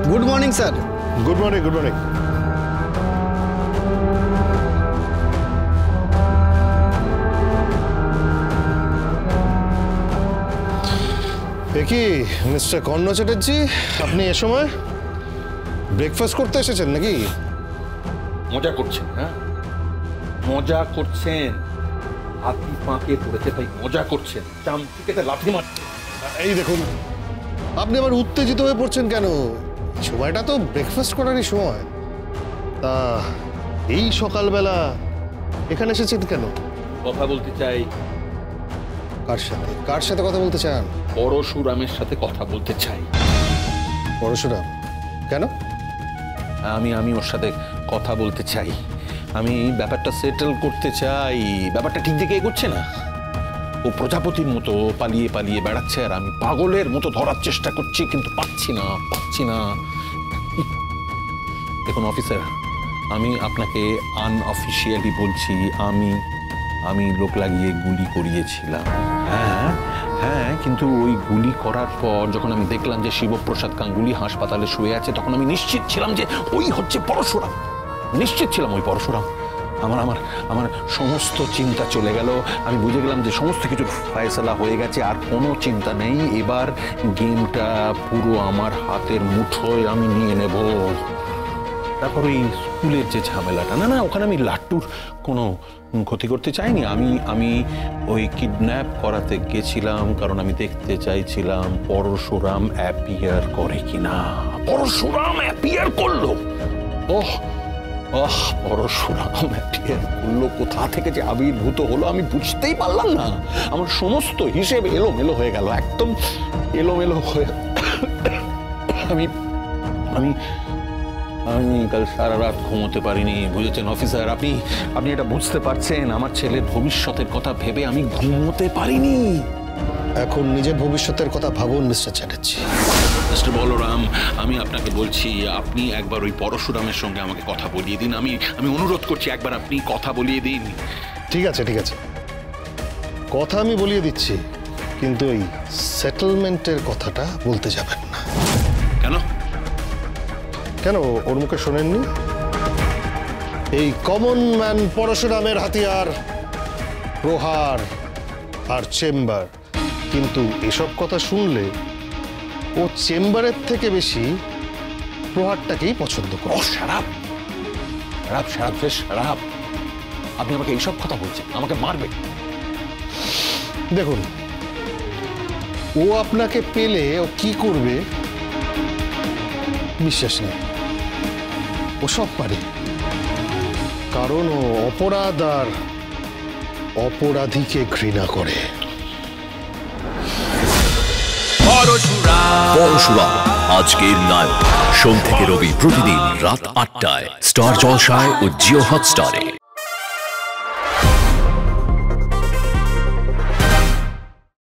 Good morning sir. Good morning, good morning. কি mister কর্ণ চ্যাটার্জি, আপনি এ সময় ব্রেকফাস্ট করতে এসেছেন নাকি? মজা করছেন? হ্যাঁ, মজা করছেন। হাতি পাঁকে পড়েছে তাই মজা করছেন, চামচিকেতে লাথি মারছেন। এই দেখুন, আপনি আবার উত্তেজিত হয়ে পড়ছেন কেন? সময়টা তো ব্রেকফাস্ট করারই সময়। তা এই সকালবেলা এখানে এসেছেন কেন? কথা বলতে চাই। কার সাথে? কার সাথে কথা বলতে চান? পরশুরামের সাথে কথা বলতে চাই। পরশুরাম? কেন? আমি ওর সাথে কথা বলতে চাই। আমি ব্যাপারটা সেটেল করতে চাই। ব্যাপারটা ঠিক দিকে এগোচ্ছে না। ও প্রজাপতির মতো পালিয়ে পালিয়ে বেড়াচ্ছে আর আমি পাগলের মতো ধরার চেষ্টা করছি, কিন্তু পাচ্ছি না। দেখুন অফিসার, আমি আপনাকে আনঅফিশিয়ালি বলছি, আমি লোক লাগিয়ে গুলি করিয়েছিলাম। হ্যাঁ, কিন্তু ওই গুলি করার পর যখন আমি দেখলাম যে শিবপ্রসাদ গাঙ্গুলি হাসপাতালে শুয়ে আছে, তখন আমি নিশ্চিত ছিলাম যে ওই হচ্ছে পরশুরাম। নিশ্চিত ছিলাম ওই পরশুরাম। আমার সমস্ত চিন্তা চলে গেল। আমি বুঝে গেলাম যে সমস্ত কিছু ফয়সালা হয়ে গেছে, আর কোনো চিন্তা নেই। এবার গেমটা পুরো আমার হাতের মুঠোয় আমি নিয়ে নেব। তারপর ওই স্কুলের যে ঝামেলাটা, না ওখানে আমি লাট্টুর কোনো ক্ষতি করতে চাইনি। আমি ওই কিডন্যাপ করাতে গেছিলাম কারণ আমি দেখতে চাইছিলাম পরশুরাম অ্যাপিয়ার করে কিনা। পরশুরাম অ্যাপিয়ার করলো। পরশুরাম অ্যাপিয়ার করলো। কোথা থেকে যে আবির্ভূত হলো আমি বুঝতেই পারলাম না। আমার সমস্ত হিসেব এলোমেলো হয়ে গেল, একদম এলোমেলো হয়ে। আমি কাল সারা রাত ঘুমোতে পারিনি, বুঝেছেন অফিসার? আপনি এটা বুঝতে পারছেন? আমার ছেলের ভবিষ্যতের কথা ভেবে আমি ঘুমোতে পারিনি। এখন নিজের ভবিষ্যতের কথা ভাবুন মিস্টার চ্যাটার্জি। মিস্টার বলরাম, আমি আপনাকে বলছি, আপনি একবার ওই পরশুরামের সঙ্গে আমাকে কথা বলিয়ে দিন। আমি অনুরোধ করছি, একবার আপনি কথা বলিয়ে দিন। ঠিক আছে, কথা আমি বলিয়ে দিচ্ছি, কিন্তু ওই সেটেলমেন্টের কথাটা বলতে যাবেন না। কেন ওর মুখে শোনেননি? এই কমন ম্যান পরশুরামের হাতিয়ার প্রহার আর চেম্বার, কিন্তু এসব কথা শুনলে ও চেম্বারের থেকে বেশি প্রহারটাকেই পছন্দ করে। শারাপ, আপনি আমাকে এইসব কথা বলছেন? আমাকে মারবে? দেখুন, ও আপনাকে পেলে ও কি করবে বিশ্বাস নেই। ও সব পারে, কারণ ও অপরাধ আর অপরাধীকে ঘৃণা করে। পরশুরাম আজকের নায়ক, সোম থেকে রবি প্রতিদিন রাত ৮টায় স্টার জলসায় ও জিও হটস্টারে।